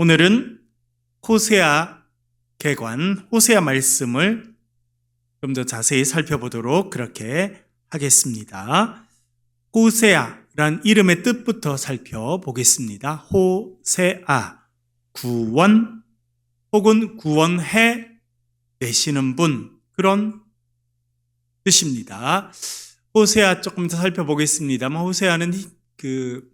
오늘은 호세아 개관, 호세아 말씀을 좀 더 자세히 살펴보도록 그렇게 하겠습니다. 호세아란 이름의 뜻부터 살펴보겠습니다. 호세아, 구원 혹은 구원해 내시는 분, 그런 뜻입니다. 호세아 조금 더 살펴보겠습니다만, 호세아는 그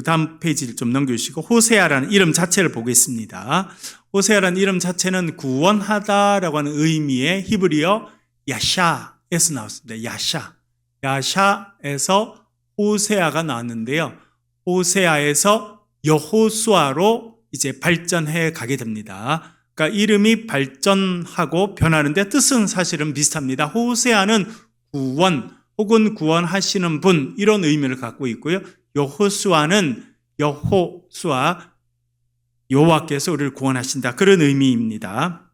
다음 페이지를 좀 넘겨주시고 호세아라는 이름 자체를 보겠습니다. 호세아라는 이름 자체는 구원하다라고 하는 의미의 히브리어 야샤에서 나왔습니다. 야샤에서 호세아가 나왔는데요. 호세아에서 여호수아로 이제 발전해 가게 됩니다. 그러니까 이름이 발전하고 변하는데 뜻은 사실은 비슷합니다. 호세아는 구원 혹은 구원하시는 분, 이런 의미를 갖고 있고요. 여호수아는 여호수아, 여호와께서 우리를 구원하신다, 그런 의미입니다.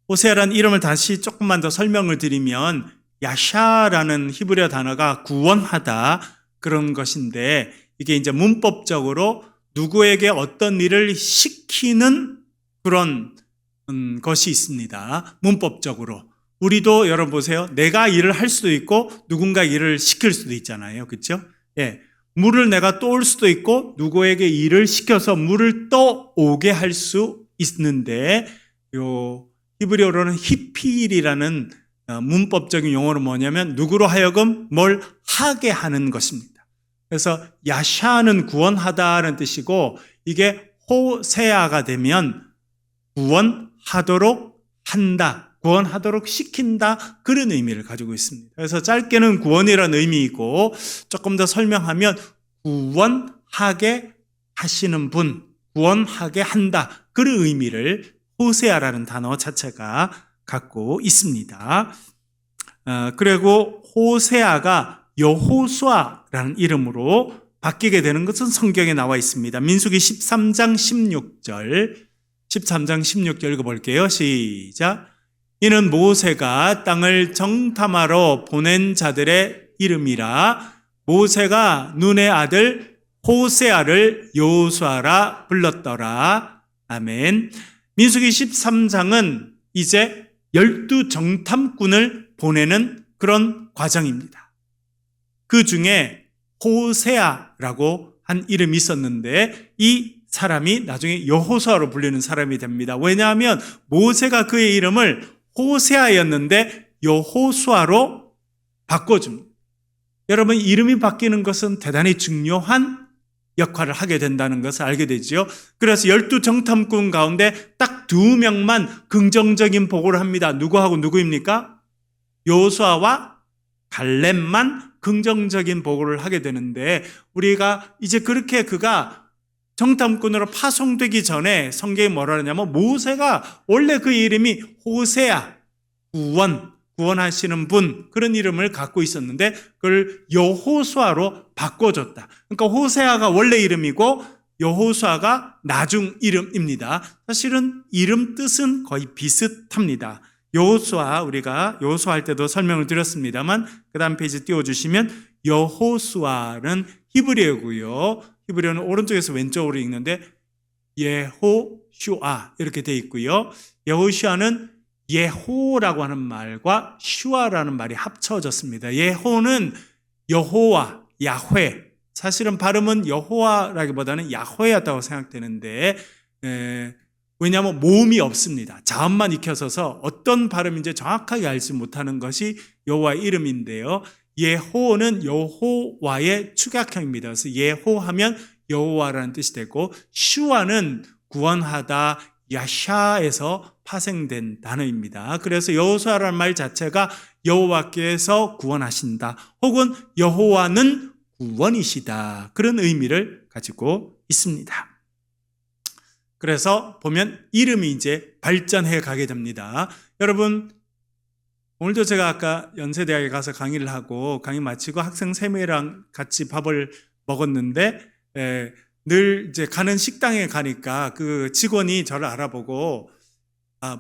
호세아라는 이름을 다시 조금만 더 설명을 드리면, 야샤라는 히브리어 단어가 구원하다, 그런 것인데, 이게 이제 문법적으로 누구에게 어떤 일을 시키는 그런 것이 있습니다. 문법적으로. 우리도 여러분 보세요. 내가 일을 할 수도 있고 누군가 일을 시킬 수도 있잖아요. 그렇죠? 예. 물을 내가 떠올 수도 있고 누구에게 일을 시켜서 물을 떠오게 할 수 있는데, 히브리어로는 히필이라는 문법적인 용어는 뭐냐면 누구로 하여금 뭘 하게 하는 것입니다. 그래서 야샤는 구원하다라는 뜻이고, 이게 호세아가 되면 구원하도록 한다, 구원하도록 시킨다, 그런 의미를 가지고 있습니다. 그래서 짧게는 구원이라는 의미이고, 조금 더 설명하면 구원하게 하시는 분, 구원하게 한다, 그런 의미를 호세아라는 단어 자체가 갖고 있습니다. 그리고 호세아가 여호수아라는 이름으로 바뀌게 되는 것은 성경에 나와 있습니다. 민수기 13장 16절 읽어볼게요. 시작. 이는 모세가 땅을 정탐하러 보낸 자들의 이름이라. 모세가 눈의 아들 호세아를 여호수아라 불렀더라. 아멘. 민수기 13장은 이제 12 정탐꾼을 보내는 그런 과정입니다. 그 중에 호세아라고 한 이름이 있었는데, 이 사람이 나중에 여호수아로 불리는 사람이 됩니다. 왜냐하면 모세가 그의 이름을 호세아였는데 여호수아로 바꿔줍니다. 여러분, 이름이 바뀌는 것은 대단히 중요한 역할을 하게 된다는 것을 알게 되죠. 그래서 12 정탐꾼 가운데 딱 2명만 긍정적인 보고를 합니다. 누구하고 누구입니까? 여호수아와 갈렙만 긍정적인 보고를 하게 되는데, 우리가 이제 그렇게 그가 정탐꾼으로 파송되기 전에 성경이 뭐라 하냐면, 모세가 원래 그 이름이 호세아, 구원하시는 분, 그런 이름을 갖고 있었는데 그걸 여호수아로 바꿔줬다. 그러니까 호세아가 원래 이름이고 여호수아가 나중 이름입니다. 사실은 이름 뜻은 거의 비슷합니다. 여호수아, 우리가 여호수아 할 때도 설명을 드렸습니다만, 그 다음 페이지 띄워주시면, 여호수아는 히브리어고요. 히브리어는 오른쪽에서 왼쪽으로 읽는데 예호슈아 이렇게 되어 있고요. 예호슈아는 예호라고 하는 말과 슈아라는 말이 합쳐졌습니다. 예호는 여호와, 야훼, 사실은 발음은 여호와라기보다는 야훼였다고 생각되는데, 왜냐하면 모음이 없습니다. 자음만 익혀서서 어떤 발음인지 정확하게 알지 못하는 것이 여호와의 이름인데요. 예호는 여호와의 축약형입니다. 그래서 예호하면 여호와라는 뜻이 되고, 슈아는 구원하다, 야샤에서 파생된 단어입니다. 그래서 여호수아라는 말 자체가 여호와께서 구원하신다, 혹은 여호와는 구원이시다, 그런 의미를 가지고 있습니다. 그래서 보면 이름이 이제 발전해 가게 됩니다. 여러분, 오늘도 제가 아까 연세대학에 가서 강의를 하고 강의 마치고 학생 3명이랑 같이 밥을 먹었는데, 늘 이제 가는 식당에 가니까 그 직원이 저를 알아보고,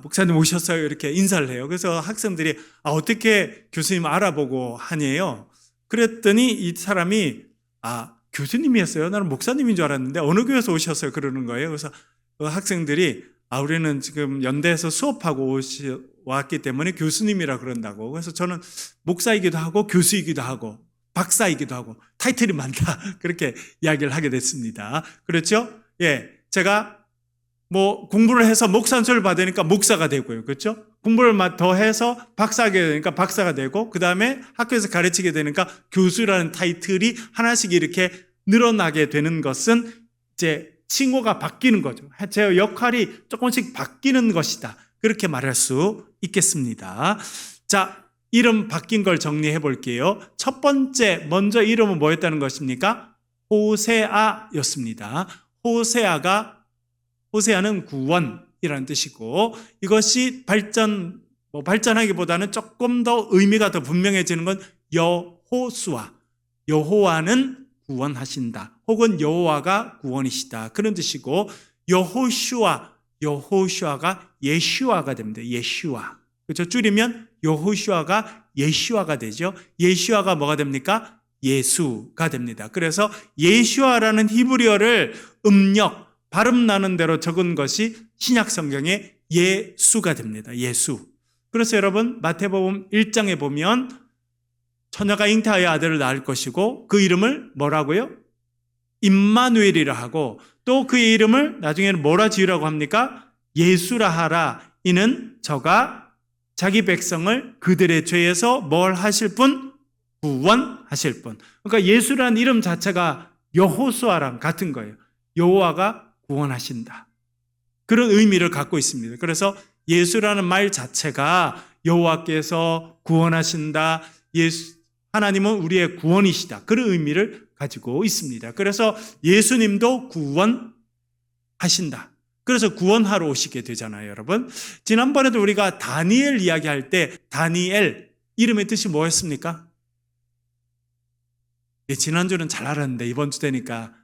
목사님 오셨어요? 이렇게 인사를 해요. 그래서 학생들이 어떻게 교수님 알아보고 하냐요? 그랬더니 이 사람이 교수님이었어요. 나는 목사님인 줄 알았는데 어느 교회에서 오셨어요? 그러는 거예요. 그래서 그 학생들이 우리는 지금 연대에서 수업하고 왔기 때문에 교수님이라 그런다고. 그래서 저는 목사이기도 하고 교수이기도 하고 박사이기도 하고 타이틀이 많다. 그렇게 이야기를 하게 됐습니다. 그렇죠? 예, 제가 뭐 공부를 해서 목사안수를 받으니까 목사가 되고요. 그렇죠? 공부를 더 해서 박사하게 되니까 박사가 되고, 그 다음에 학교에서 가르치게 되니까 교수라는 타이틀이 하나씩 이렇게 늘어나게 되는 것은 이제 칭호가 바뀌는 거죠. 제 역할이 조금씩 바뀌는 것이다. 그렇게 말할 수 있겠습니다. 자, 이름 바뀐 걸 정리해 볼게요. 첫 번째, 먼저 이름은 뭐였다는 것입니까? 호세아였습니다. 호세아는 구원이라는 뜻이고, 이것이 발전하기보다는 조금 더 의미가 더 분명해지는 건 여호수아. 여호와는 구원하신다. 혹은 여호와가 구원이시다. 그런 뜻이고, 여호슈아가 예슈아가 됩니다. 예슈아. 그렇죠? 줄이면 여호슈아가 예슈아가 되죠. 예슈아가 뭐가 됩니까? 예수가 됩니다. 그래서 예슈아라는 히브리어를 발음 나는 대로 적은 것이 신약 성경의 예수가 됩니다. 예수. 그래서 여러분 마태복음 1장에 보면 처녀가 잉태하여 아들을 낳을 것이고 그 이름을 뭐라고요? 임마누엘이라 하고, 또 그의 이름을 나중에는 뭐라 지으라고 합니까? 예수라 하라. 이는 저가 자기 백성을 그들의 죄에서 뭘 하실 분? 구원하실 분. 그러니까 예수라는 이름 자체가 여호수아랑 같은 거예요. 여호와가 구원하신다. 그런 의미를 갖고 있습니다. 그래서 예수라는 말 자체가 여호와께서 구원하신다. 하나님은 우리의 구원이시다. 그런 의미를 가지고 있습니다. 그래서 예수님도 구원하신다. 그래서 구원하러 오시게 되잖아요, 여러분. 지난번에도 우리가 다니엘 이야기할 때 다니엘 이름의 뜻이 뭐였습니까? 네, 지난주는 잘 알았는데 이번 주 되니까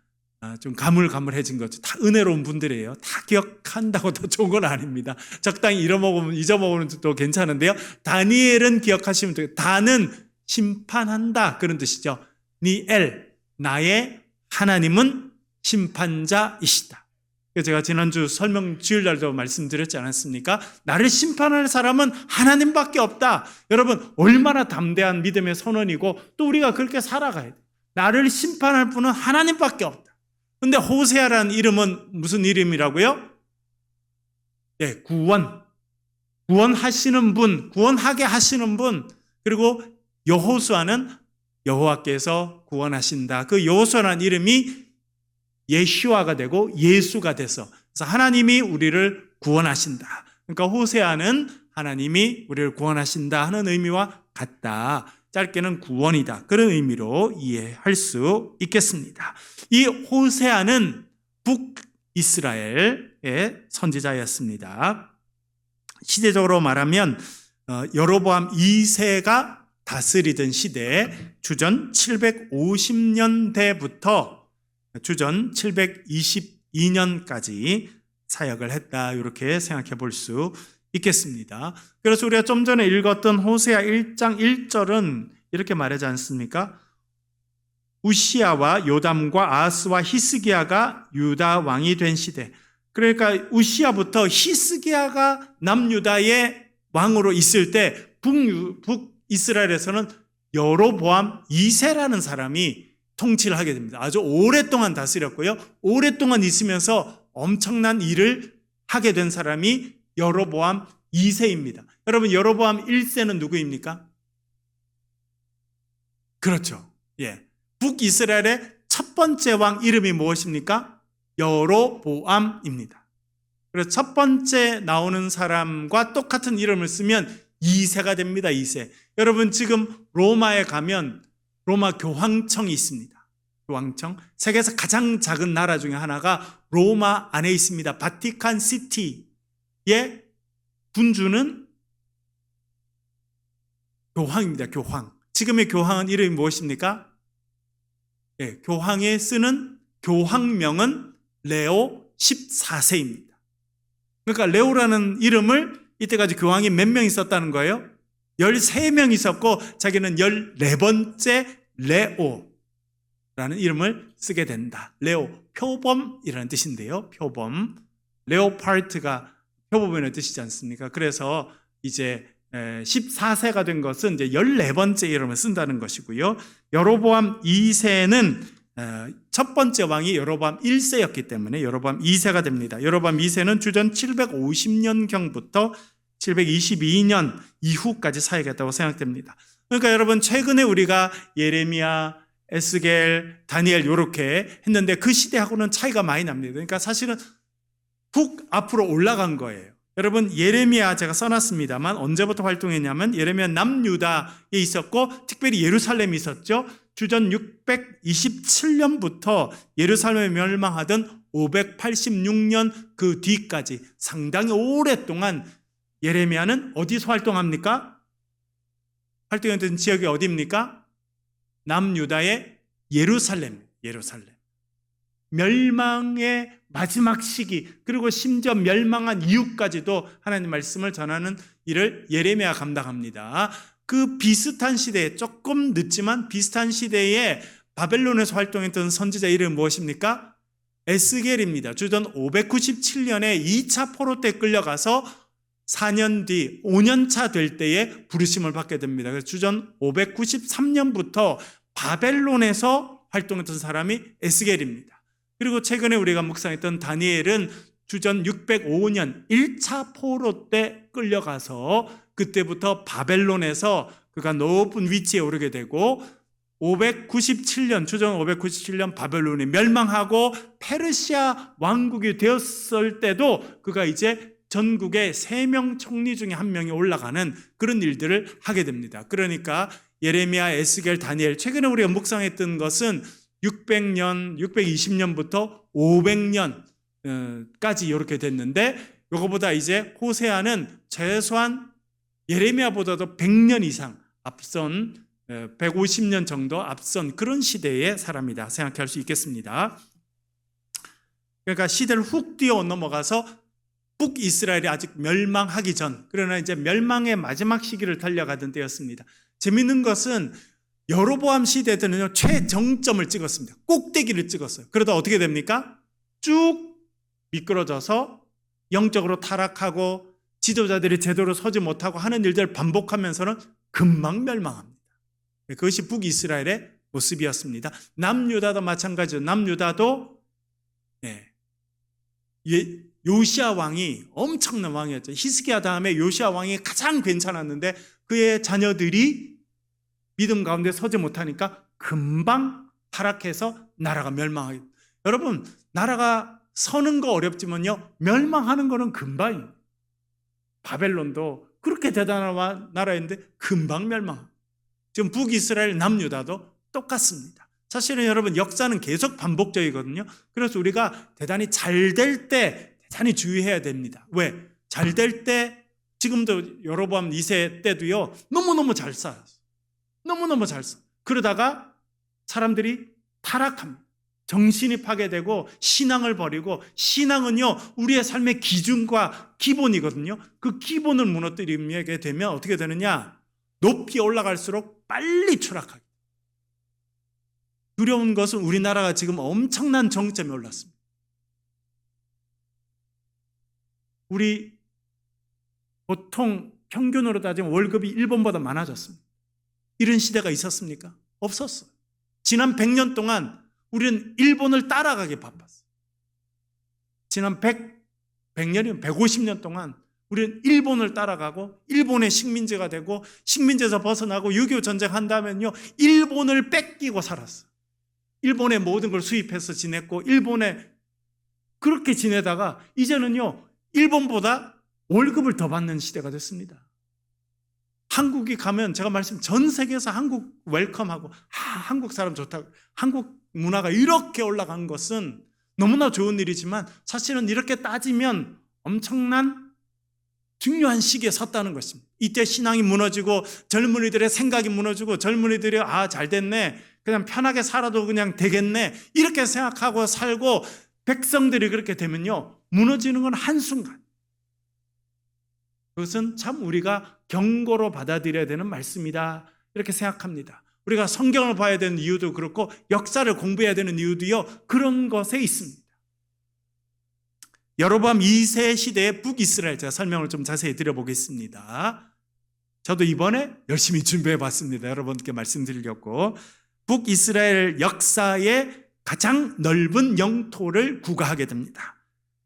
좀 가물가물해진 거죠. 다 은혜로운 분들이에요. 다 기억한다고 더 좋은 건 아닙니다. 적당히 잊어먹으면 또 괜찮은데요. 다니엘은 기억하시면 돼요. 다는 심판한다, 그런 뜻이죠. 니엘, 나의 하나님은 심판자이시다. 제가 지난주 설명 주일날도 말씀드렸지 않았습니까? 나를 심판할 사람은 하나님밖에 없다. 여러분, 얼마나 담대한 믿음의 선언이고 또 우리가 그렇게 살아가야 돼. 나를 심판할 분은 하나님밖에 없다. 근데 호세아라는 이름은 무슨 이름이라고요? 예, 구원하시는 분, 구원하게 하시는 분. 그리고 여호수아는 여호와께서 구원하신다. 그 여호수아라는 이름이 예슈아가 되고 예수가 돼서, 그래서 하나님이 우리를 구원하신다. 그러니까 호세아는 하나님이 우리를 구원하신다 하는 의미와 같다. 짧게는 구원이다. 그런 의미로 이해할 수 있겠습니다. 이 호세아는 북이스라엘의 선지자였습니다. 시대적으로 말하면 여로보암 2세가 다스리던 시대, 주전 750년대부터 주전 722년까지 사역을 했다. 이렇게 생각해 볼 수 있겠습니다. 그래서 우리가 좀 전에 읽었던 호세아 1장 1절은 이렇게 말하지 않습니까? 우시야와 요담과 아하스와 히스기야가 유다 왕이 된 시대. 그러니까 우시야부터 히스기야가 남유다의 왕으로 있을 때 북이스라엘에서는 여로보암 2세라는 사람이 통치를 하게 됩니다. 아주 오랫동안 다스렸고요. 오랫동안 있으면서 엄청난 일을 하게 된 사람이 여로보암 2세입니다. 여러분, 여로보암 1세는 누구입니까? 그렇죠. 예. 북이스라엘의 첫 번째 왕 이름이 무엇입니까? 여로보암입니다. 그래서 첫 번째 나오는 사람과 똑같은 이름을 쓰면 2세가 됩니다. 2세. 여러분, 지금 로마에 가면 로마 교황청이 있습니다. 교황청. 세계에서 가장 작은 나라 중에 하나가 로마 안에 있습니다. 바티칸 시티의 군주는 교황입니다. 교황. 지금의 교황은 이름이 무엇입니까? 예, 교황에 쓰는 교황명은 레오 14세입니다. 그러니까 레오라는 이름을 이때까지 교황이 몇 명 있었다는 거예요? 13명 있었고 자기는 14번째 레오. 이름을 쓰게 된다. 레오, 표범이라는 뜻인데요. 표범. 레오파르트가 표범이라는 뜻이지 않습니까? 그래서 이제 14세가 된 것은 이제 14번째 이름을 쓴다는 것이고요. 여로보암 2세는 첫 번째 왕이 여로보암 1세였기 때문에 여로보암 2세가 됩니다. 여로보암 2세는 주전 750년경부터 722년 이후까지 사역했다고 생각됩니다. 그러니까 여러분, 최근에 우리가 예레미야, 에스겔, 다니엘 이렇게 했는데 그 시대하고는 차이가 많이 납니다. 그러니까 사실은 북 앞으로 올라간 거예요. 여러분, 예레미야 제가 써놨습니다만 언제부터 활동했냐면 예레미야 남유다에 있었고 특별히 예루살렘이 있었죠. 주전 627년부터 예루살렘이 멸망하던 586년 그 뒤까지 상당히 오랫동안 예레미야는 어디서 활동합니까? 활동했던 지역이 어디입니까? 남유다의 예루살렘. 멸망의 마지막 시기, 그리고 심지어 멸망한 이후까지도 하나님 말씀을 전하는 일을 예레미야 감당합니다. 그 비슷한 시대에, 조금 늦지만 비슷한 시대에 바벨론에서 활동했던 선지자 이름은 무엇입니까? 에스겔입니다. 주전 597년에 2차 포로 때 끌려가서 4년 뒤 5년 차 될 때에 부르심을 받게 됩니다. 그래서 주전 593년부터 바벨론에서 활동했던 사람이 에스겔입니다. 그리고 최근에 우리가 묵상했던 다니엘은 주전 605년 1차 포로 때 끌려가서 그때부터 바벨론에서 그가 높은 위치에 오르게 되고 597년, 주전 597년 바벨론이 멸망하고 페르시아 왕국이 되었을 때도 그가 이제 전국의 3명 총리 중에 1명이 올라가는 그런 일들을 하게 됩니다. 그러니까 예레미야, 에스겔, 다니엘, 최근에 우리가 묵상했던 것은 600년, 620년부터 500년까지 이렇게 됐는데 이거보다 이제 호세아는 최소한 예레미야보다도 100년 이상 앞선 150년 정도 앞선 그런 시대의 사람이다 생각할 수 있겠습니다. 그러니까 시대를 훅 뛰어 넘어가서 북이스라엘이 아직 멸망하기 전, 그러나 이제 멸망의 마지막 시기를 달려가던 때였습니다. 재밌는 것은 여로보암 시대 때는요, 최정점을 찍었습니다. 꼭대기를 찍었어요. 그러다 어떻게 됩니까? 쭉 미끄러져서 영적으로 타락하고 지도자들이 제대로 서지 못하고 하는 일들을 반복하면서는 금방 멸망합니다. 그것이 북이스라엘의 모습이었습니다. 남유다도 마찬가지죠. 남유다도 요시야 왕이 엄청난 왕이었죠. 히스기야 다음에 요시야 왕이 가장 괜찮았는데 그의 자녀들이 믿음 가운데 서지 못하니까 금방 타락해서 나라가 멸망하게. 여러분, 나라가 서는 거 어렵지만요, 멸망하는 거는 금방이에요. 바벨론도 그렇게 대단한 나라인데 금방 멸망. 지금 북이스라엘, 남유다도 똑같습니다. 사실은 여러분, 역사는 계속 반복적이거든요. 그래서 우리가 대단히 잘 될 때 대단히 주의해야 됩니다. 왜? 잘 될 때, 지금도 여로보암 2세 때도요, 너무너무 잘 살았어요. 너무너무 잘 살았어요. 그러다가 사람들이 타락합니다. 정신이 파괴되고 신앙을 버리고, 신앙은요, 우리의 삶의 기준과 기본이거든요. 그 기본을 무너뜨리게 되면 어떻게 되느냐? 높이 올라갈수록 빨리 추락하게. 두려운 것은 우리나라가 지금 엄청난 정점에 올랐습니다. 우리 보통 평균으로 따지면 월급이 일본보다 많아졌습니다. 이런 시대가 있었습니까? 없었어요. 지난 100년 동안 우리는 일본을 따라가기 바빴어요. 지난 100년이면 150년 동안 우리는 일본을 따라가고 일본의 식민지가 되고, 식민지에서 벗어나고 6.25 전쟁 한다면요, 일본을 뺏기고 살았어요. 일본의 모든 걸 수입해서 지냈고 일본에 그렇게 지내다가 이제는요, 일본보다 월급을 더 받는 시대가 됐습니다. 한국이 가면 제가 전 세계에서 한국 웰컴하고 한국 사람 좋다고, 한국 문화가 이렇게 올라간 것은 너무나 좋은 일이지만 사실은 이렇게 따지면 엄청난 중요한 시기에 섰다는 것입니다. 이때 신앙이 무너지고 젊은이들의 생각이 무너지고 젊은이들이 잘 됐네, 그냥 편하게 살아도 그냥 되겠네, 이렇게 생각하고 살고 백성들이 그렇게 되면요, 무너지는 건 한순간. 그것은 참 우리가 경고로 받아들여야 되는 말씀이다, 이렇게 생각합니다. 우리가 성경을 봐야 되는 이유도 그렇고 역사를 공부해야 되는 이유도요. 그런 것에 있습니다. 여로보암 2세 시대의 북이스라엘 제가 설명을 좀 자세히 드려보겠습니다. 저도 이번에 열심히 준비해 봤습니다. 여러분께 말씀드리려고. 북이스라엘 역사의 가장 넓은 영토를 구가하게 됩니다.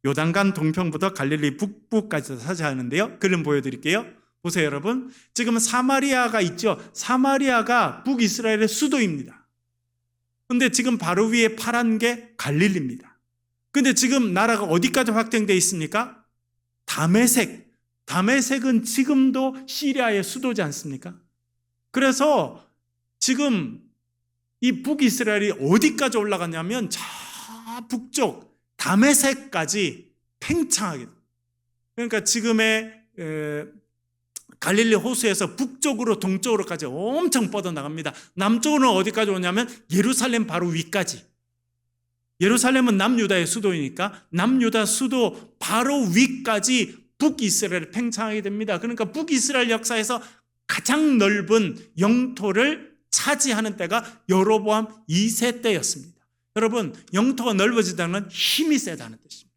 요단강 동편부터 갈릴리 북부까지 차지하는데요. 그림 보여드릴게요. 보세요, 여러분. 지금 사마리아가 있죠. 사마리아가 북이스라엘의 수도입니다. 근데 지금 바로 위에 파란 게 갈릴리입니다. 근데 지금 나라가 어디까지 확장되어 있습니까? 다메섹. 다메섹은 지금도 시리아의 수도지 않습니까? 그래서 지금 이 북이스라엘이 어디까지 올라갔냐면 저 북쪽 다메섹까지 팽창하게 됩니다. 그러니까 지금의 갈릴리 호수에서 북쪽으로 동쪽으로까지 엄청 뻗어나갑니다. 남쪽으로는 어디까지 오냐면 예루살렘 바로 위까지. 예루살렘은 남유다의 수도이니까 남유다 수도 바로 위까지 북이스라엘을 팽창하게 됩니다. 그러니까 북이스라엘 역사에서 가장 넓은 영토를 차지하는 때가 여로보암 2세 때였습니다. 여러분, 영토가 넓어지다는 건 힘이 세다는 뜻입니다.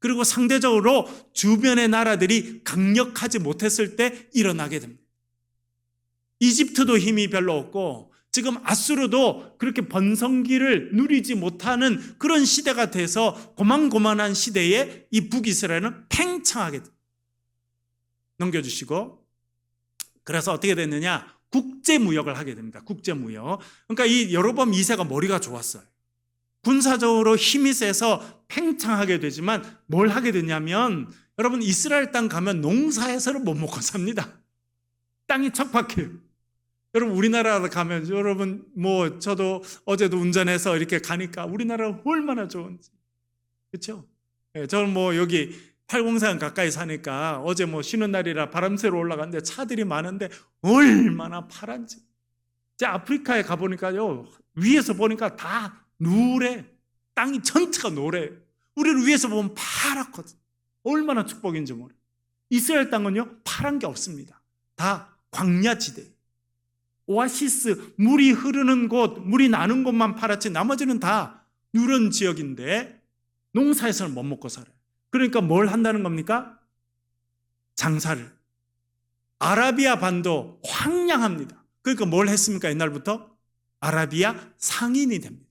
그리고 상대적으로 주변의 나라들이 강력하지 못했을 때 일어나게 됩니다. 이집트도 힘이 별로 없고 지금 아수르도 그렇게 번성기를 누리지 못하는 그런 시대가 돼서 고만고만한 시대에 이 북이스라엘은 팽창하게 됩니다. 넘겨주시고, 그래서 어떻게 됐느냐? 국제무역을 하게 됩니다. 국제무역. 그러니까 이 여로보암 2세가 머리가 좋았어요. 군사적으로 힘이 세서 팽창하게 되지만 뭘 하게 되냐면, 여러분 이스라엘 땅 가면 농사해서는 못 먹고 삽니다. 땅이 척박해요. 여러분 우리나라 가면 여러분 저도 어제도 운전해서 이렇게 가니까 우리나라가 얼마나 좋은지. 그렇죠? 저는 여기 팔공산 가까이 사니까 어제 쉬는 날이라 바람 쐬러 올라갔는데 차들이 많은데 얼마나 파란지. 제가 아프리카에 가보니까요, 위에서 보니까 다 노래, 땅이 전체가 노래예요. 우리를 위에서 보면 파랗거든. 얼마나 축복인지 모르. 이스라엘 땅은요 파란 게 없습니다. 다 광야지대. 오아시스, 물이 흐르는 곳, 물이 나는 곳만 파랗지 나머지는 다 누런 지역인데 농사에서는 못 먹고 살아요. 그러니까 뭘 한다는 겁니까? 장사를. 아라비아 반도 황량합니다. 그러니까 뭘 했습니까? 옛날부터? 아라비아 상인이 됩니다.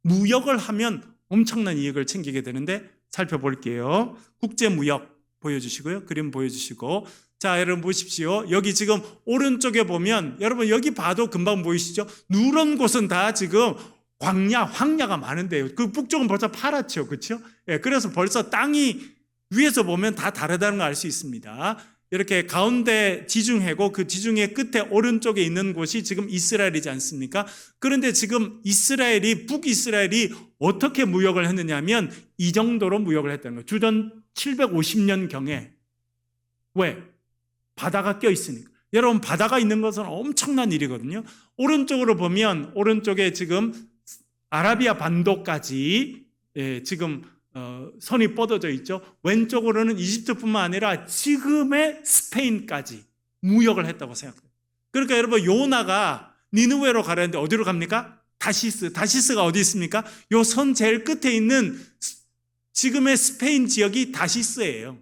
무역을 하면 엄청난 이익을 챙기게 되는데 살펴볼게요. 국제무역 보여주시고요. 그림 보여주시고. 자, 여러분 보십시오. 여기 지금 오른쪽에 보면 여러분 여기 봐도 금방 보이시죠? 누런 곳은 다 지금 광야, 황야가 많은데요. 그 북쪽은 벌써 파랗죠. 그렇죠? 그래서 벌써 땅이 위에서 보면 다 다르다는 걸 알 수 있습니다. 이렇게 가운데 지중해고 그 지중해 끝에 오른쪽에 있는 곳이 지금 이스라엘이지 않습니까? 그런데 지금 북이스라엘이 어떻게 무역을 했느냐면 이 정도로 무역을 했다는 거예요. 주전 750년경에. 왜? 바다가 껴 있으니까. 여러분 바다가 있는 것은 엄청난 일이거든요. 오른쪽으로 보면 오른쪽에 지금 아라비아 반도까지 지금 선이 뻗어져 있죠. 왼쪽으로는 이집트뿐만 아니라 지금의 스페인까지 무역을 했다고 생각해요. 그러니까 여러분 요나가 니느웨로 가려는데 어디로 갑니까? 다시스가 어디 있습니까? 요 선 제일 끝에 있는 지금의 스페인 지역이 다시스예요.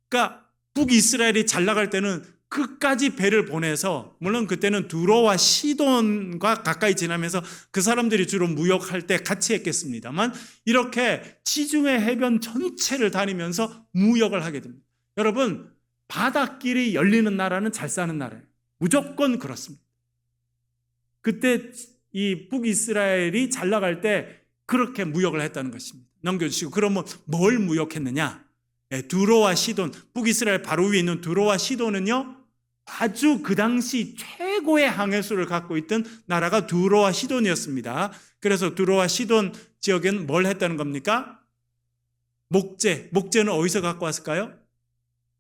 그러니까 북이스라엘이 잘 나갈 때는 끝까지 배를 보내서, 물론 그때는 두로와 시돈과 가까이 지나면서 그 사람들이 주로 무역할 때 같이 했겠습니다만 이렇게 지중해 해변 전체를 다니면서 무역을 하게 됩니다. 여러분 바닷길이 열리는 나라는 잘 사는 나라예요. 무조건 그렇습니다. 그때 이 북이스라엘이 잘 나갈 때 그렇게 무역을 했다는 것입니다. 넘겨주시고, 그러면 뭘 무역했느냐? 두로와 시돈, 북이스라엘 바로 위에 있는 두로와 시돈은요 아주 그 당시 최고의 항해수를 갖고 있던 나라가 두로와 시돈이었습니다. 그래서 두로와 시돈 지역엔 뭘 했다는 겁니까? 목재는 어디서 갖고 왔을까요?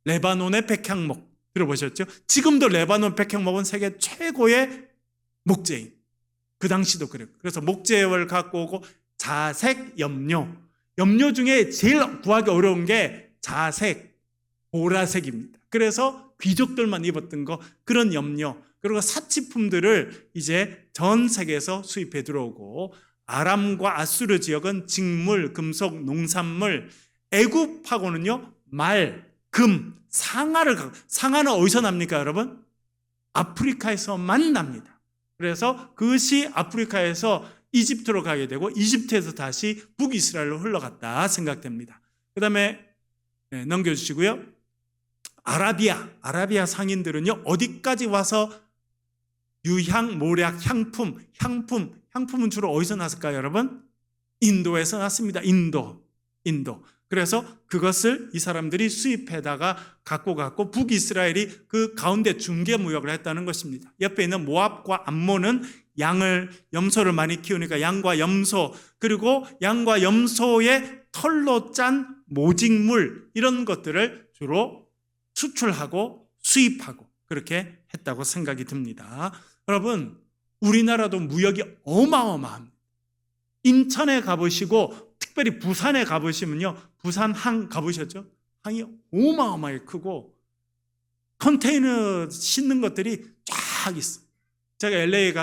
레바논의 백향목 들어보셨죠? 지금도 레바논 백향목은 세계 최고의 목재인, 그 당시도 그래요. 그래서 목재를 갖고 오고 자색, 염료 중에 제일 구하기 어려운 게 자색, 보라색입니다. 그래서 귀족들만 입었던 거, 그런 염료. 그리고 사치품들을 이제 전 세계에서 수입해 들어오고, 아람과 아수르 지역은 직물, 금속, 농산물, 애굽하고는요 말, 금, 상아는 어디서 납니까 여러분? 아프리카에서만 납니다. 그래서 그것이 아프리카에서 이집트로 가게 되고 이집트에서 다시 북이스라엘로 흘러갔다 생각됩니다. 그 다음에 넘겨주시고요. 아라비아 상인들은요 어디까지 와서 유향, 모략, 향품은 주로 어디서 났을까요 여러분? 인도에서 났습니다. 인도. 그래서 그것을 이 사람들이 수입해다가 갖고 갔고 북이스라엘이 그 가운데 중개무역을 했다는 것입니다. 옆에 있는 모압과 암몬은 염소를 많이 키우니까 양과 염소, 그리고 양과 염소의 털로 짠 모직물, 이런 것들을 주로 수출하고 수입하고 그렇게 했다고 생각이 듭니다. 여러분, 우리나라도 무역이 어마어마합니다. 인천에 가보시고 특별히 부산에 가보시면요, 부산 항 가보셨죠? 항이 어마어마하게 크고 컨테이너 싣는 것들이 쫙 있어요. 제가 LA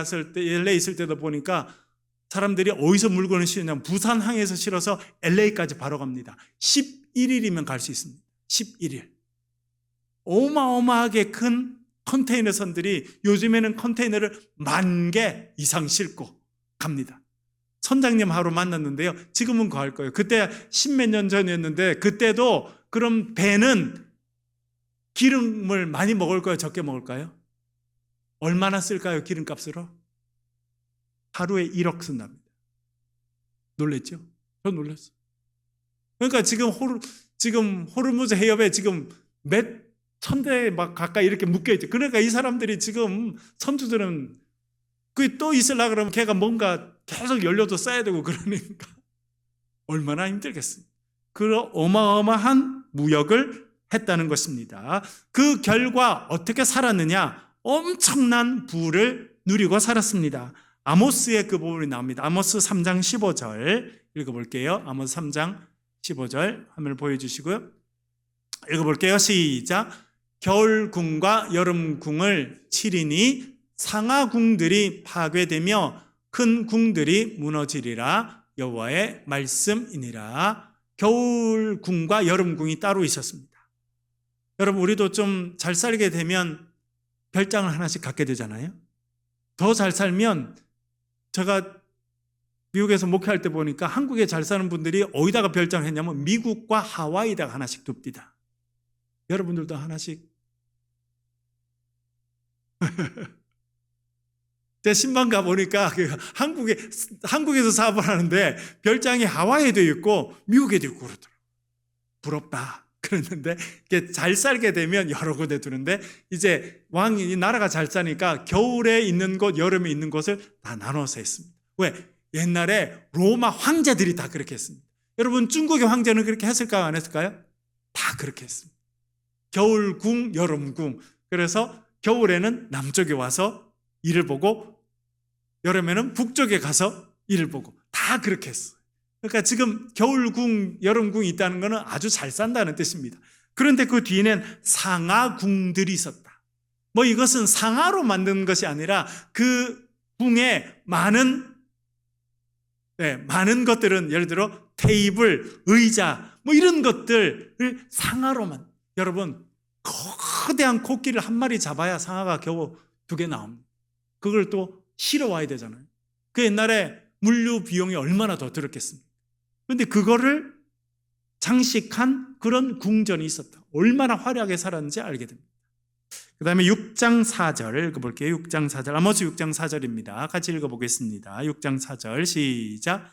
있을 때도 보니까 사람들이 어디서 물건을 실느냐면 부산 항에서 실어서 LA까지 바로 갑니다. 11일이면 갈 수 있습니다. 11일. 어마어마하게 큰 컨테이너 선들이 요즘에는 컨테이너를 10,000개 이상 싣고 갑니다. 선장님 하루 만났는데요. 지금은 거 할 거예요. 그때 10몇 년 전이었는데 그때도 그럼 배는 기름을 많이 먹을 거예요? 적게 먹을까요? 얼마나 쓸까요? 기름값으로? 하루에 1억 쓴답니다. 놀랬죠? 저 놀랐어요. 그러니까 지금 호르무즈 해협에 지금 몇 천대 막 가까이 이렇게 묶여있죠. 그러니까 이 사람들이 지금 선주들은 그게 또 있으려고 그러면 걔가 뭔가 계속 연료도 써야 되고 그러니까 얼마나 힘들겠습니까? 그런 어마어마한 무역을 했다는 것입니다. 그 결과 어떻게 살았느냐? 엄청난 부를 누리고 살았습니다. 아모스의 그 부분이 나옵니다. 아모스 3장 15절 읽어볼게요. 아모스 3장 15절 화면을 보여주시고요. 읽어볼게요. 시작. 겨울궁과 여름궁을 치리니 상하궁들이 파괴되며 큰 궁들이 무너지리라. 여호와의 말씀이니라. 겨울궁과 여름궁이 따로 있었습니다. 여러분, 우리도 좀 잘 살게 되면 별장을 하나씩 갖게 되잖아요. 더 잘 살면, 제가 미국에서 목회할 때 보니까 한국에 잘 사는 분들이 어디다가 별장을 했냐면 미국과 하와이에다가 하나씩 둡니다. 여러분들도 하나씩. 제 신방 가보니까 한국에서 사업을 하는데 별장이 하와이에도 있고 미국에도 있고 그러더라고요. 부럽다. 그랬는데 잘 살게 되면 여러 군데 두는데 이제 왕이 나라가 잘 사니까 겨울에 있는 곳, 여름에 있는 곳을 다 나눠서 했습니다. 왜? 옛날에 로마 황제들이 다 그렇게 했습니다. 여러분, 중국의 황제는 그렇게 했을까요? 안 했을까요? 다 그렇게 했습니다. 겨울궁, 여름궁. 그래서 겨울에는 남쪽에 와서 일을 보고 여름에는 북쪽에 가서 일을 보고 다 그렇게 했어요. 그러니까 지금 겨울궁, 여름궁이 있다는 것은 아주 잘 산다는 뜻입니다. 그런데 그 뒤에는 상하궁들이 있었다. 뭐 이것은 상하로 만든 것이 아니라 그 궁에 많은 것들은 예를 들어 테이블, 의자 뭐 이런 것들을 상하로만. 여러분, 거대한 코끼리를 한 마리 잡아야 상하가 겨우 2개 나옵니다. 그걸 또 실어 와야 되잖아요. 그 옛날에 물류 비용이 얼마나 더 들었겠습니까? 그런데 그거를 장식한 그런 궁전이 있었다. 얼마나 화려하게 살았는지 알게 됩니다. 그 다음에 6장 4절 읽어볼게요. 6장 4절. 아모스 6장 4절입니다. 같이 읽어보겠습니다. 6장 4절 시작.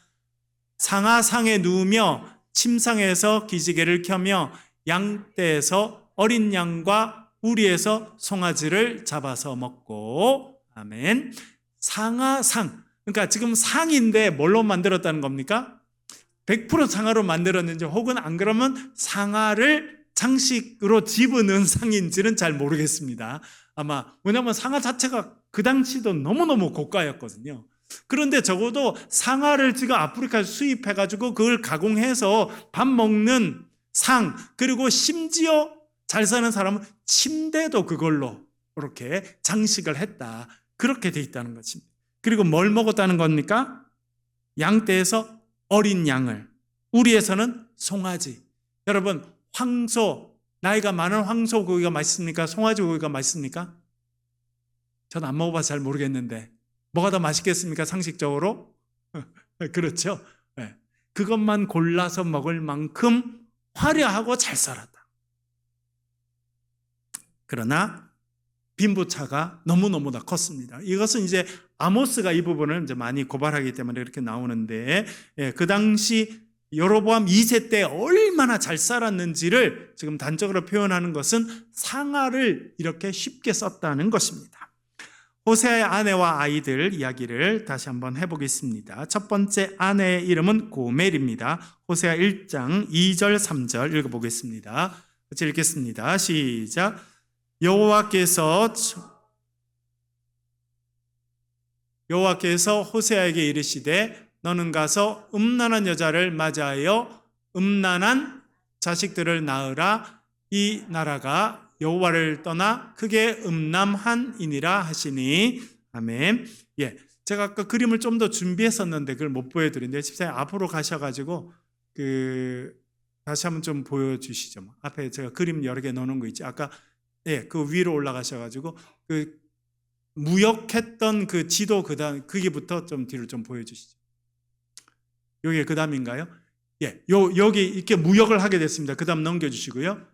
상하상에 누우며 침상에서 기지개를 켜며 양떼에서 어린 양과 우리에서 송아지를 잡아서 먹고. 아멘. 상하상. 그러니까 지금 상인데 뭘로 만들었다는 겁니까? 100% 상하로 만들었는지 혹은 안 그러면 상하를 장식으로 집어넣은 상인지는 잘 모르겠습니다. 아마 왜냐하면 상하 자체가 그 당시도 너무너무 고가였거든요. 그런데 적어도 상하를 지금 아프리카에서 수입해가지고 그걸 가공해서 밥 먹는 상, 그리고 심지어 잘 사는 사람은 침대도 그걸로 이렇게 장식을 했다. 그렇게 돼 있다는 것입니다. 그리고 뭘 먹었다는 겁니까? 양떼에서 어린 양을, 우리에서는 송아지. 여러분, 황소, 나이가 많은 황소 고기가 맛있습니까? 송아지 고기가 맛있습니까? 저는 안 먹어봐서 잘 모르겠는데 뭐가 더 맛있겠습니까? 상식적으로? 그렇죠? 네. 그것만 골라서 먹을 만큼 화려하고 잘 살았다. 그러나 빈부차가 너무너무나 컸습니다. 이것은 이제 아모스가 이 부분을 이제 많이 고발하기 때문에 이렇게 나오는데, 그 당시 여로보암 2세 때 얼마나 잘 살았는지를 지금 단적으로 표현하는 것은 상하를 이렇게 쉽게 썼다는 것입니다. 호세아의 아내와 아이들 이야기를 다시 한번 해보겠습니다. 첫 번째 아내의 이름은 고멜입니다. 호세아 1장 2절 3절 읽어보겠습니다. 같이 읽겠습니다. 시작. 여호와께서 호세아에게 이르시되 너는 가서 음란한 여자를 맞이하여 음란한 자식들을 낳으라. 이 나라가 여호와를 떠나 크게 음란하니라 하시니. 아멘. 예, 제가 아까 그림을 좀 더 준비했었는데 그걸 못 보여드린데 집사님 앞으로 가셔가지고 다시 한번 좀 보여주시죠. 앞에 제가 그림 여러 개 넣어놓은 거 있지. 아까 그 위로 올라가셔가지고 그 무역했던 그 지도 그다음 거기부터 좀 뒤를 좀 보여주시죠. 여기 그 다음인가요? 예, 여기 이렇게 무역을 하게 됐습니다. 그 다음 넘겨주시고요.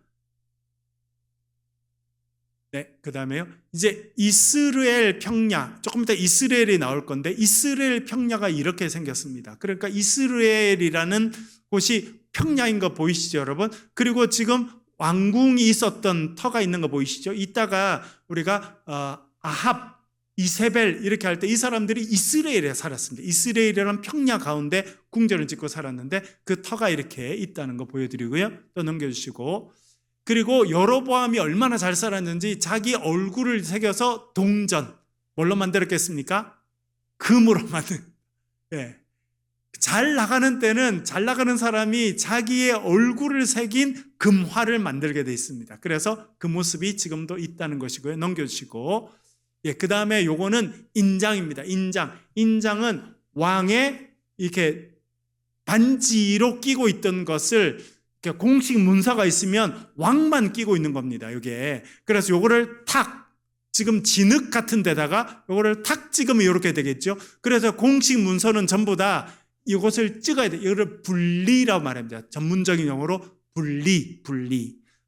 네, 그 다음에요. 이제 이스라엘 평야, 조금 이따 이스라엘이 나올 건데 이스라엘 평야가 이렇게 생겼습니다. 그러니까 이스라엘이라는 곳이 평야인 거 보이시죠, 여러분? 그리고 지금 왕궁이 있었던 터가 있는 거 보이시죠? 이따가 우리가 아합, 이세벨 이렇게 할 때 이 사람들이 이스라엘에 살았습니다. 이스라엘이라는 평야 가운데 궁전을 짓고 살았는데 그 터가 이렇게 있다는 거 보여드리고요. 또 넘겨주시고, 그리고 여로보암이 얼마나 잘 살았는지 자기 얼굴을 새겨서 동전, 뭘로 만들었겠습니까? 금으로 만든. 예. 잘 나가는 때는 잘 나가는 사람이 자기의 얼굴을 새긴 금화를 만들게 돼 있습니다. 그래서 그 모습이 지금도 있다는 것이고요. 넘겨주시고, 예, 그 다음에 요거는 인장입니다. 인장은 왕의 이렇게 반지로 끼고 있던 것을 이렇게 공식 문서가 있으면 왕만 끼고 있는 겁니다. 이게. 그래서 요거를 탁, 지금 진흙 같은 데다가 요거를 탁 찍으면 이렇게 되겠죠. 그래서 공식 문서는 전부 다 이것을 찍어야 돼요. 이거를 분리라고 말합니다. 전문적인 용어로 분리.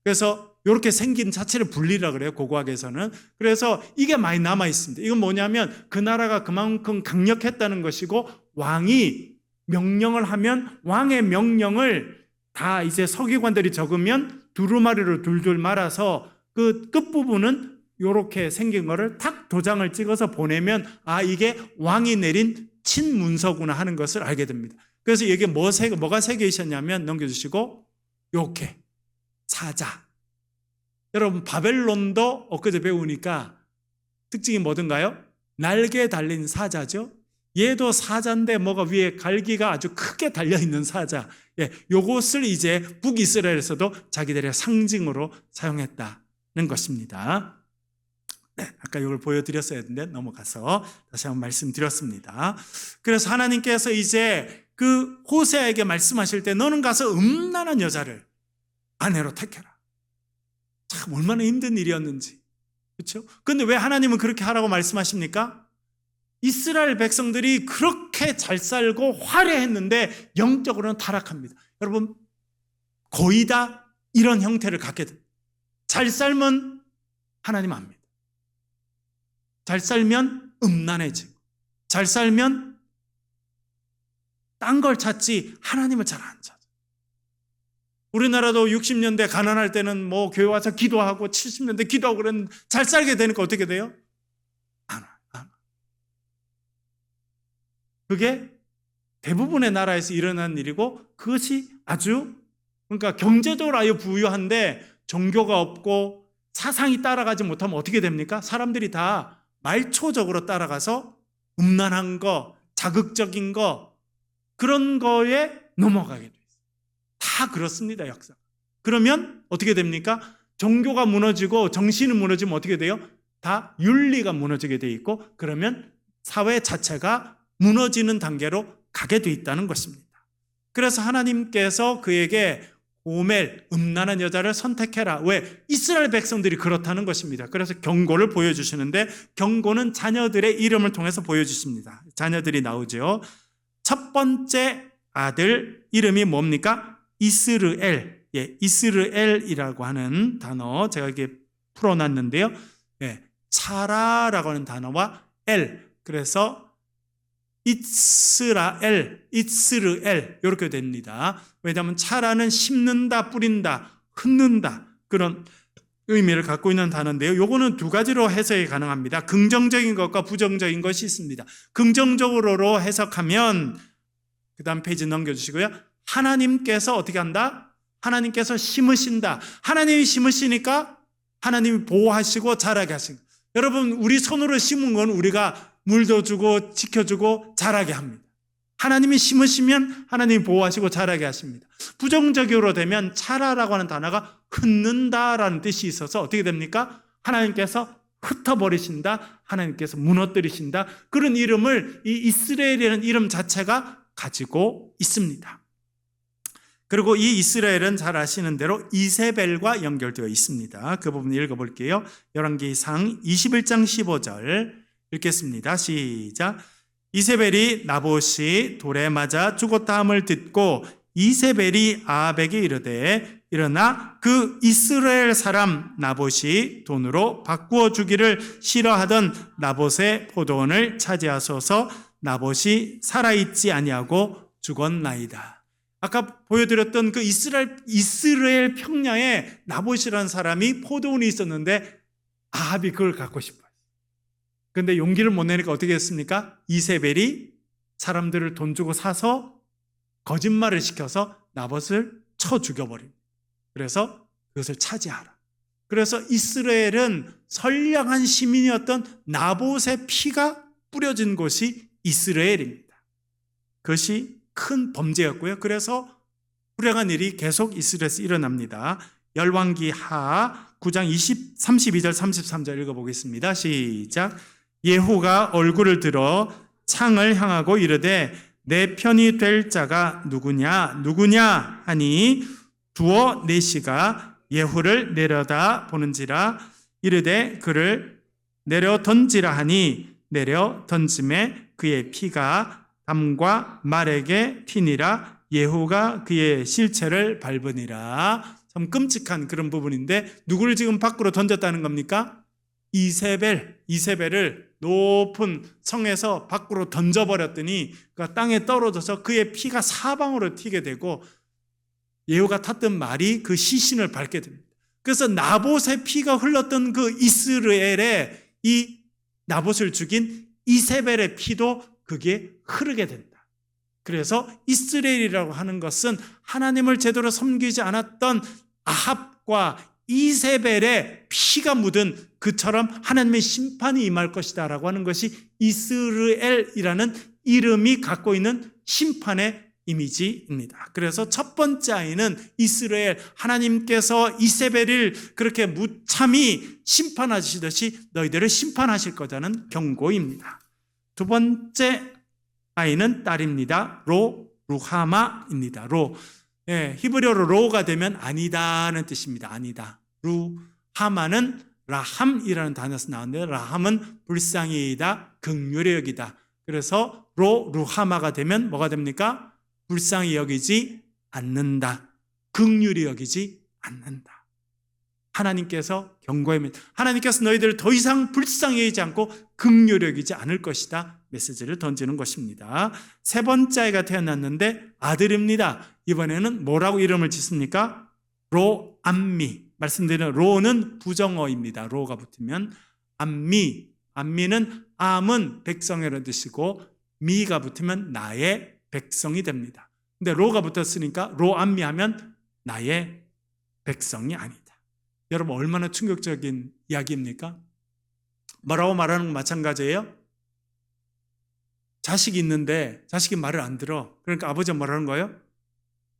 그래서 이렇게 생긴 자체를 분리라고 그래요. 고고학에서는. 그래서 이게 많이 남아 있습니다. 이건 뭐냐면 그 나라가 그만큼 강력했다는 것이고, 왕이 명령을 하면 왕의 명령을 다 이제 서기관들이 적으면 두루마리로 둘둘 말아서 그 끝부분은 이렇게 생긴 거를 탁 도장을 찍어서 보내면 이게 왕이 내린 친문서구나 하는 것을 알게 됩니다. 그래서 이게 뭐가 새겨 있었냐면, 넘겨주시고, 이렇게 사자. 여러분, 바벨론도 엊그제 배우니까 특징이 뭐든가요? 날개 달린 사자죠. 얘도 사자인데 뭐가 위에 갈기가 아주 크게 달려있는 사자. 예, 요것을 이제 북이스라엘에서도 자기들의 상징으로 사용했다는 것입니다. 네, 아까 이걸 보여드렸어야 했는데 넘어가서 다시 한번 말씀드렸습니다. 그래서 하나님께서 이제 그 호세아에게 말씀하실 때 너는 가서 음란한 여자를 아내로 택해라. 참 얼마나 힘든 일이었는지. 그렇죠? 근데 왜 하나님은 그렇게 하라고 말씀하십니까? 이스라엘 백성들이 그렇게 잘 살고 화려했는데 영적으로는 타락합니다. 여러분, 거의 다 이런 형태를 갖게 됩니다. 잘 살면 하나님 압니다. 잘 살면 음란해지고, 잘 살면 딴 걸 찾지 하나님을 잘 안 찾아. 우리나라도 60년대 가난할 때는 뭐 교회 와서 기도하고 70년대 기도하고 그랬는데 잘 살게 되니까 어떻게 돼요? 안 와. 그게 대부분의 나라에서 일어난 일이고, 그것이 아주, 그러니까 경제적으로 아주 부유한데 종교가 없고 사상이 따라가지 못하면 어떻게 됩니까? 사람들이 다 말초적으로 따라가서 음란한 거, 자극적인 거, 그런 거에 넘어가게 돼요. 다 그렇습니다, 역사. 그러면 어떻게 됩니까? 종교가 무너지고 정신이 무너지면 어떻게 돼요? 다 윤리가 무너지게 돼 있고 그러면 사회 자체가 무너지는 단계로 가게 돼 있다는 것입니다. 그래서 하나님께서 그에게 고멜, 음란한 여자를 선택해라. 왜? 이스라엘 백성들이 그렇다는 것입니다. 그래서 경고를 보여주시는데 경고는 자녀들의 이름을 통해서 보여주십니다. 자녀들이 나오죠. 첫 번째 아들 이름이 뭡니까? 이스르엘. 예, 이스르엘이라고 하는 단어 제가 이렇게 풀어놨는데요. 예, 차라라고 하는 단어와 엘, 그래서 이스르엘 이렇게 됩니다. 왜냐하면 차라는 심는다, 뿌린다, 흩는다 그런 의미를 갖고 있는 단어인데요. 요거는 두 가지로 해석이 가능합니다. 긍정적인 것과 부정적인 것이 있습니다. 긍정적으로 해석하면 그 다음 페이지 넘겨주시고요. 하나님께서 어떻게 한다? 하나님께서 심으신다. 하나님이 심으시니까 하나님이 보호하시고 자라게 하신다. 여러분, 우리 손으로 심은 건 우리가 물도 주고 지켜주고 자라게 합니다. 하나님이 심으시면 하나님이 보호하시고 자라게 하십니다. 부정적으로 되면 차라라고 하는 단어가 흩는다라는 뜻이 있어서 어떻게 됩니까? 하나님께서 흩어버리신다, 하나님께서 무너뜨리신다, 그런 이름을 이 이스라엘이라는 이름 자체가 가지고 있습니다. 그리고 이 이스라엘은 잘 아시는 대로 이세벨과 연결되어 있습니다. 그 부분 읽어볼게요. 열왕기상 21장 15절 읽겠습니다. 시작. 이세벨이 나봇이 돌에 맞아 죽었다 함을 듣고 이세벨이 아합에게 이르되 일어나 그 이스라엘 사람 나봇이 돈으로 바꾸어 주기를 싫어하던 나봇의 포도원을 차지하소서. 나봇이 살아있지 아니하고 죽었나이다. 아까 보여드렸던 그 이스라엘 평야에 나봇이라는 사람이 포도원이 있었는데 아합이 그걸 갖고 싶어요. 그런데 용기를 못 내니까 어떻게 했습니까? 이세벨이 사람들을 돈 주고 사서 거짓말을 시켜서 나봇을 쳐 죽여버립니다. 그래서 그것을 차지하라. 그래서 이스라엘은 선량한 시민이었던 나봇의 피가 뿌려진 곳이 이스라엘입니다. 그것이 큰 범죄였고요. 그래서 불행한 일이 계속 이스라엘에서 일어납니다. 열왕기하 9장 32절 33절 읽어보겠습니다. 시작. 예후가 얼굴을 들어 창을 향하고 이르되 내 편이 될 자가 누구냐 하니 두어 넷이가 예후를 내려다 보는지라 이르되 그를 내려 던지라 하니 내려 던짐에 그의 피가 담과 말에게 튀니라. 예후가 그의 실체를 밟으니라. 참 끔찍한 그런 부분인데 누구를 지금 밖으로 던졌다는 겁니까? 이세벨을 높은 성에서 밖으로 던져버렸더니 그 땅에 떨어져서 그의 피가 사방으로 튀게 되고 예후가 탔던 말이 그 시신을 밟게 됩니다. 그래서 나봇의 피가 흘렀던 그 이스라엘에 이 나봇을 죽인 이세벨의 피도 그게 흐르게 된다. 그래서 이스라엘이라고 하는 것은 하나님을 제대로 섬기지 않았던 아합과 이세벨의 피가 묻은 그처럼 하나님의 심판이 임할 것이다 라고 하는 것이 이스라엘이라는 이름이 갖고 있는 심판의 이미지입니다. 그래서 첫 번째 아이는 이스라엘, 하나님께서 이세벨을 그렇게 무참히 심판하시듯이 너희들을 심판하실 거다는 경고입니다. 두 번째 아이는 딸입니다. 루하마입니다. 예, 히브리어로 로가 되면 아니다는 뜻입니다. 아니다. 루하마는 라함이라는 단어에서 나오는데 라함은 불쌍히이다, 긍휼히 여기다. 그래서 루하마가 되면 뭐가 됩니까? 불쌍히 여기지 않는다. 긍휼히 여기지 않는다. 하나님께서 경고합니다. 하나님께서 너희들을 더 이상 불쌍히 여기지 않고 긍휼히 여기지 않을 것이다. 메시지를 던지는 것입니다. 세 번째 아이가 태어났는데 아들입니다. 이번에는 뭐라고 이름을 짓습니까? 로암미. 말씀드리는 로는 부정어입니다. 로가 붙으면 암미는 암은 백성이라는 뜻이고 미가 붙으면 나의 백성이 됩니다. 근데 로가 붙었으니까 로암미 하면 나의 백성이 아니다. 여러분 얼마나 충격적인 이야기입니까? 뭐라고 말하는 건 마찬가지예요. 자식이 있는데 자식이 말을 안 들어. 그러니까 아버지가 뭐라는 거예요?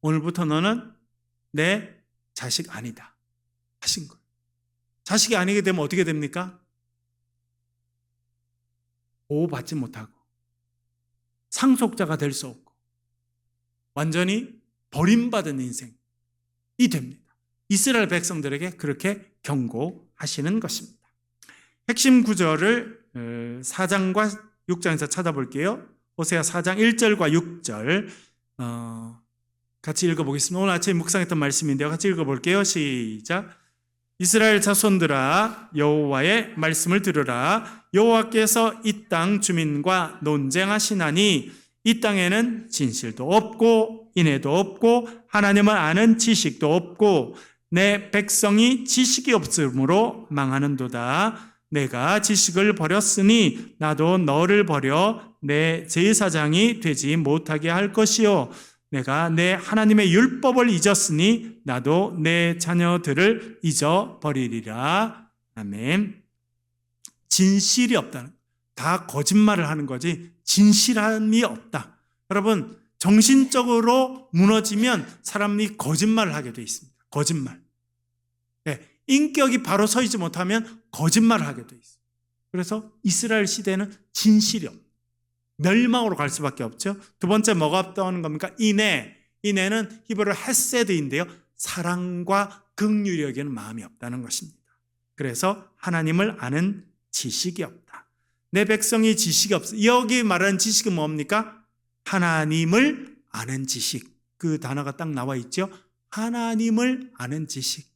오늘부터 너는 내 자식 아니다 하신 거예요. 자식이 아니게 되면 어떻게 됩니까? 보호받지 못하고 상속자가 될 수 없고 완전히 버림받은 인생이 됩니다. 이스라엘 백성들에게 그렇게 경고하시는 것입니다. 핵심 구절을 4장과 6장에서 찾아볼게요. 호세아 4장 1절과 6절 같이 읽어보겠습니다. 오늘 아침에 묵상했던 말씀인데요. 같이 읽어볼게요. 시작. 이스라엘 자손들아 여호와의 말씀을 들으라. 여호와께서 이 땅 주민과 논쟁하시나니 이 땅에는 진실도 없고 인애도 없고 하나님을 아는 지식도 없고 내 백성이 지식이 없으므로 망하는도다. 내가 지식을 버렸으니 나도 너를 버려 내 제사장이 되지 못하게 할 것이요 내가 내 하나님의 율법을 잊었으니 나도 내 자녀들을 잊어버리리라. 아멘. 진실이 없다는, 다 거짓말을 하는 거지 진실함이 없다. 여러분, 정신적으로 무너지면 사람이 거짓말을 하게 돼 있습니다. 거짓말. 네, 인격이 바로 서있지 못하면 거짓말을 하게 돼 있어요. 그래서 이스라엘 시대는 진실이 없다. 멸망으로 갈 수밖에 없죠. 두 번째 뭐가 떠오는 겁니까? 인애. 인애는 히브리어로 헤세드인데요. 사랑과 긍휼이 여기는 마음이 없다는 것입니다. 그래서 하나님을 아는 지식이 없다. 내 백성이 지식이 없어. 여기 말하는 지식은 뭡니까? 하나님을 아는 지식. 그 단어가 딱 나와 있죠. 하나님을 아는 지식.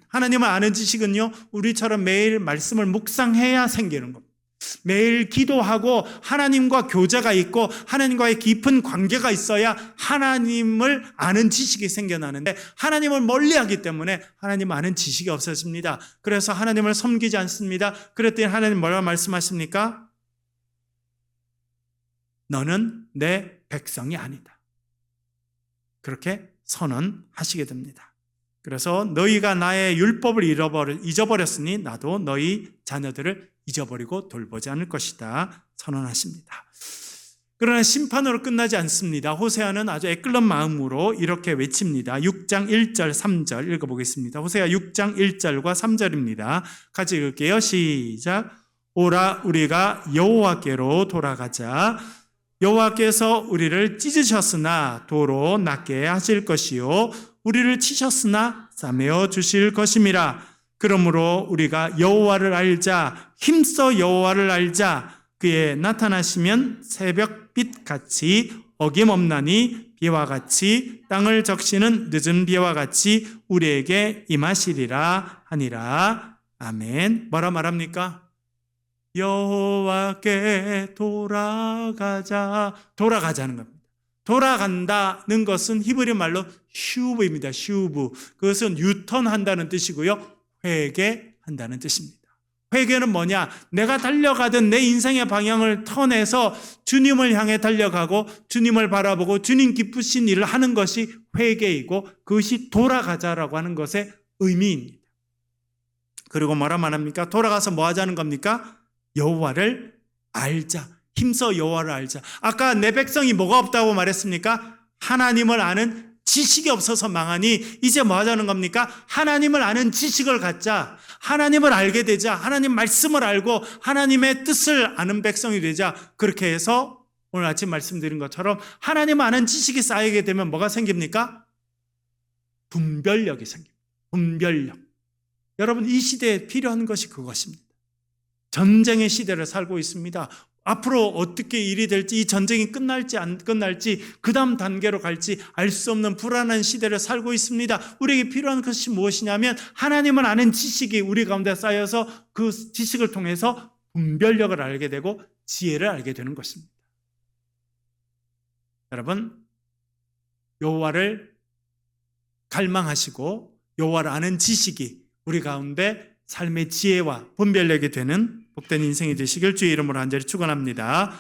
하나님을 아는 지식은요, 우리처럼 매일 말씀을 묵상해야 생기는 겁니다. 매일 기도하고 하나님과 교제가 있고 하나님과의 깊은 관계가 있어야 하나님을 아는 지식이 생겨나는데 하나님을 멀리하기 때문에 하나님 아는 지식이 없어집니다. 그래서 하나님을 섬기지 않습니다. 그랬더니 하나님 뭐라고 말씀하십니까? 너는 내 백성이 아니다. 그렇게 선언하시게 됩니다. 그래서 너희가 나의 율법을 잊어버렸으니 나도 너희 자녀들을 잊어버리고 돌보지 않을 것이다 선언하십니다. 그러나 심판으로 끝나지 않습니다. 호세아는 아주 애끓는 마음으로 이렇게 외칩니다. 6장 1절 3절 읽어보겠습니다. 호세아 6장 1절과 3절입니다. 같이 읽을게요. 시작. 오라 우리가 여호와께로 돌아가자. 여호와께서 우리를 찢으셨으나 도로 낫게 하실 것이요 우리를 치셨으나 싸매어 주실 것임이라. 그러므로 우리가 여호와를 알자. 힘써 여호와를 알자. 그의 나타나시면 새벽빛 같이 어김없나니 비와 같이 땅을 적시는 늦은 비와 같이 우리에게 임하시리라 하니라. 아멘. 뭐라 말합니까? 여호와께 돌아가자. 돌아가자는 겁니다. 돌아간다는 것은 히브리 말로 슈브입니다. 슈브. 그것은 유턴한다는 뜻이고요. 회개한다는 뜻입니다. 회개는 뭐냐? 내가 달려가던 내 인생의 방향을 턴해서 주님을 향해 달려가고 주님을 바라보고 주님 기쁘신 일을 하는 것이 회개이고 그것이 돌아가자라고 하는 것의 의미입니다. 그리고 뭐라 말합니까? 돌아가서 뭐 하자는 겁니까? 여호와를 알자. 힘써 여호와를 알자. 아까 내 백성이 뭐가 없다고 말했습니까? 하나님을 아는 지식이 없어서 망하니 이제 뭐 하자는 겁니까? 하나님을 아는 지식을 갖자. 하나님을 알게 되자. 하나님 말씀을 알고 하나님의 뜻을 아는 백성이 되자. 그렇게 해서 오늘 아침 말씀드린 것처럼 하나님을 아는 지식이 쌓이게 되면 뭐가 생깁니까? 분별력이 생깁니다. 분별력. 여러분, 이 시대에 필요한 것이 그것입니다. 전쟁의 시대를 살고 있습니다. 앞으로 어떻게 일이 될지, 이 전쟁이 끝날지 안 끝날지, 그 다음 단계로 갈지 알 수 없는 불안한 시대를 살고 있습니다. 우리에게 필요한 것이 무엇이냐면 하나님을 아는 지식이 우리 가운데 쌓여서 그 지식을 통해서 분별력을 알게 되고 지혜를 알게 되는 것입니다. 여러분, 여호와를 갈망하시고 여호와를 아는 지식이 우리 가운데 삶의 지혜와 분별력이 되는 복된 인생이 되시길 주의 이름으로 간절히 축원합니다.